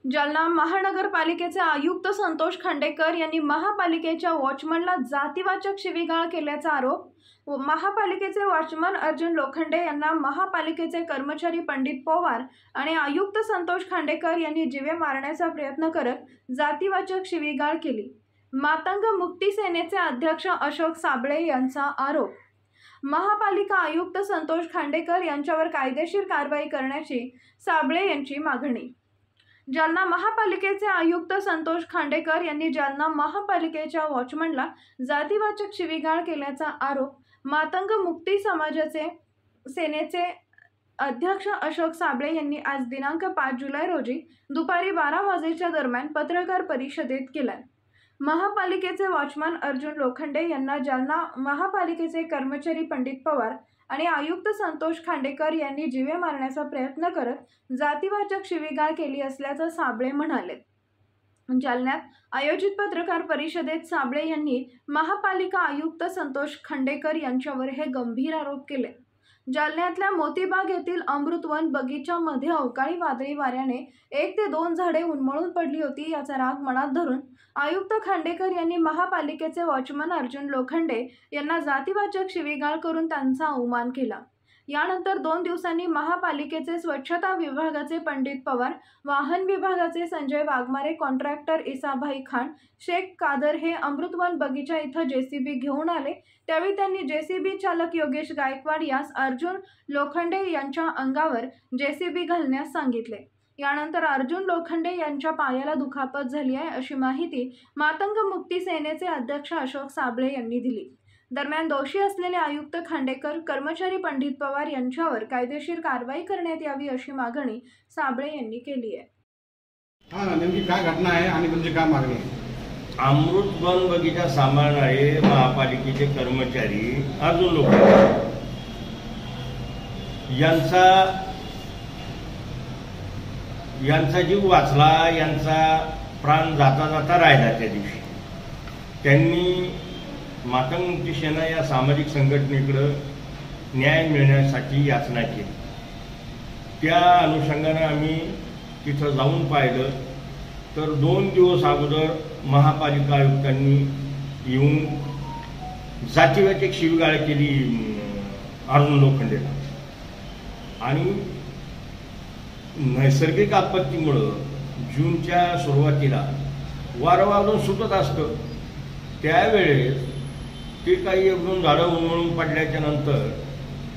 जालना महानगरपालिकेचे आयुक्त संतोष खांडेकर यांनी महापालिकेच्या वॉचमनला जातीवाचक शिवीगाळ केल्याचा आरोप महापालिकेचे वॉचमन अर्जुन लोखंडे यांना महापालिकेचे कर्मचारी पंडित पवार आणि आयुक्त संतोष खांडेकर यांनी जीवे मारण्याचा प्रयत्न करत जातीवाचक शिवीगाळ केली। मातंग मुक्ती सेनेचे अध्यक्ष अशोक साबळे यांचा आरोप। महापालिका आयुक्त संतोष खांडेकर यांच्यावर कायदेशीर कारवाई करण्याची साबळे यांची मागणी। जालना महापालिकेचे आयुक्त संतोष खांडेकर यांनी जालना महापालिकेच्या वॉचमनला जातीवाचक शिवीगाळ केल्याचा आरोप मातंग मुक्ती समाजाचे सेनेचे अध्यक्ष अशोक साबळे यांनी आज दिनांक 5 जुलै रोजी दुपारी 12 वाजेच्या दरम्यान पत्रकार परिषदेत केला। महापालिकेचे वॉचमन अर्जुन लोखंडे यांना जालना महापालिकेचे कर्मचारी पंडित पवार आणि आयुक्त संतोष खांडेकर यांनी जीवे मारण्याचा प्रयत्न करत जातीवाचक शिवीगाळ केली असल्याचं साबळे म्हणाले। जालन्यात आयोजित पत्रकार परिषदेत साबळे यांनी महापालिका आयुक्त संतोष खांडेकर यांच्यावर हे गंभीर आरोप केले। जालन्यातल्या मोतीबाग येथील अमृतवन बगीचामध्ये अवकाळी वादळी वाऱ्याने 1 ते 2 झाडे उन्मळून पडली होती। याचा राग मनात धरून आयुक्त खांडेकर यांनी महापालिकेचे वॉचमन अर्जुन लोखंडे यांना जातीवाचक शिवीगाळ करून त्यांचा अवमान केला। यानंतर 2 दिवसांनी महापालिकेचे स्वच्छता विभागाचे पंडित पवार, वाहन विभागाचे संजय वाघमारे, कॉन्ट्रॅक्टर इसाभाई खान, शेख कादर हे अमृतवन बगीचा इथं जेसीबी घेऊन आले। त्यावेळी त्यांनी जेसीबी चालक योगेश गायकवाड यास अर्जुन लोखंडे यांच्या अंगावर जेसीबी घालण्यास सांगितले। यानंतर अर्जुन लोखंडे यांच्या पायाला दुखापत झाली आहे अशी माहिती मातंग मुक्ती सेनेचे अध्यक्ष अशोक साबळे यांनी दिली। दरम्यान दोषी असलेले आयुक्त खांडेकर, कर्मचारी पंडित पवार यांच्यावर कायदेशीर कारवाई करण्यात यावी अशी मागणी साबळे यांनी केली आहे। नेमकी काय घटना आहे आणि म्हणजे काय मागणी आहे? अमृतवन बगीचा सांभाळणारे महापालिकेचे कर्मचारी अर्जुन लोखंडे यांचा जीव वाचला, यांचा प्राण जाता जाता राहिला। त्या दिवशी त्यांनी मातंग मुक्ती सेना या सामाजिक संघटनेकडे न्याय मिळण्यासाठी याचना केली। त्या अनुषंगाने आम्ही तिथं जाऊन पाहिलं तर 2 दिवस अगोदर महापालिका आयुक्तांनी येऊन जातीवाचक शिवीगाळ केली अर्जुन लोखंडेला। आणि नैसर्गिक आपत्तीमुळं जूनच्या सुरुवातीला वारं वादळ सुटत असतं, त्यावेळेस ते काही 1-2 झाडं उन्मळून पडल्याच्या नंतर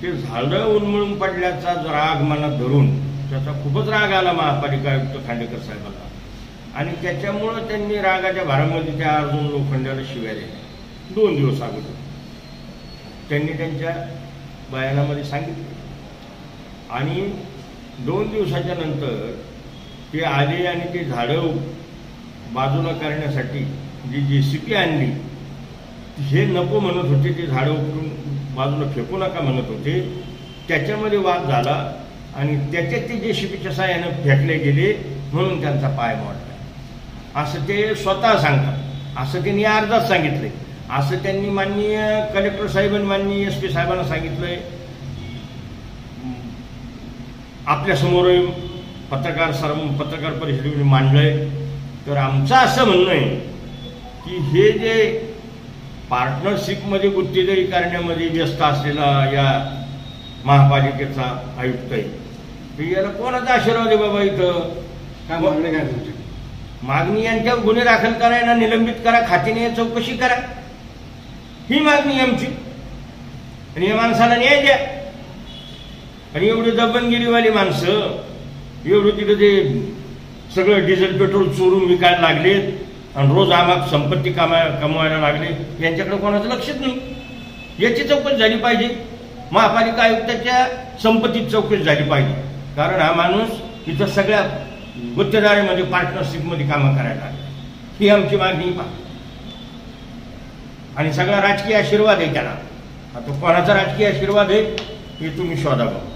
ते झाडं उन्मळून पडल्याचा राग मनात धरून त्याचा खूपच राग आला महापालिका आयुक्त खांडेकर साहेबांना आणि त्याच्यामुळं त्यांनी रागाच्या भारामध्ये त्या अर्जुन लोखंडेला शिव्या दिल्या। 2 दिवस अगोदर त्यांनी त्यांच्या बयानामध्ये सांगितले आणि 2 दिवसाच्या नंतर ते आले आणि ते झाडं बाजूला करण्यासाठी जी जेसीबी आणली हे नको म्हणत होते, ते झाडं उकरून बाजूला फेकू नका म्हणत होते। त्याच्यामध्ये वाद झाला आणि त्याच्यात ते जेसीबीच्या साहाय्यानं फेकले गेले म्हणून त्यांचा पाय मोडला असं ते स्वतः सांगतात। असं त्यांनी अर्जात सांगितलंय, असं त्यांनी माननीय कलेक्टर साहेब आणि माननीय SP साहेबांना सांगितलंय। आपल्या समोर पत्रकार परिषदेमध्ये मांडलंय। तर आमचं असं म्हणणं आहे की हे जे पार्टनरशिपमध्ये गुत्तेदारी करण्यामध्ये व्यस्त असलेला या महापालिकेचा आयुक्त आहे, तर याला कोणाचा आशीर्वाद आहे बाबा? इथं काय मागणी काय तुमची? मागणी यांच्यावर गुन्हे दाखल करायला, निलंबित करा, खात्याने चौकशी करा, ही मागणी आमची। आणि या माणसाला न्याय द्या। आणि एवढी दबनगिरीवाली माणसं एवढं तिथं ते सगळं डिझेल पेट्रोल चोरून विकायला लागलेत आणि रोज आम्हाला संपत्ती कमवायला लागले, यांच्याकडे कोणाचं लक्षच नाही। याची चौकशी झाली पाहिजे। महापालिका आयुक्ताच्या संपत्तीत चौकशी झाली पाहिजे, कारण हा माणूस इथं सगळ्या गुत्तेदारीमध्ये पार्टनरशिपमध्ये कामं करायला लागले। ही आमची मागणी पहा। आणि सगळा राजकीय आशीर्वाद आहे त्याला। आता कोणाचा राजकीय आशीर्वाद आहे हे तुम्ही शोधा बघा।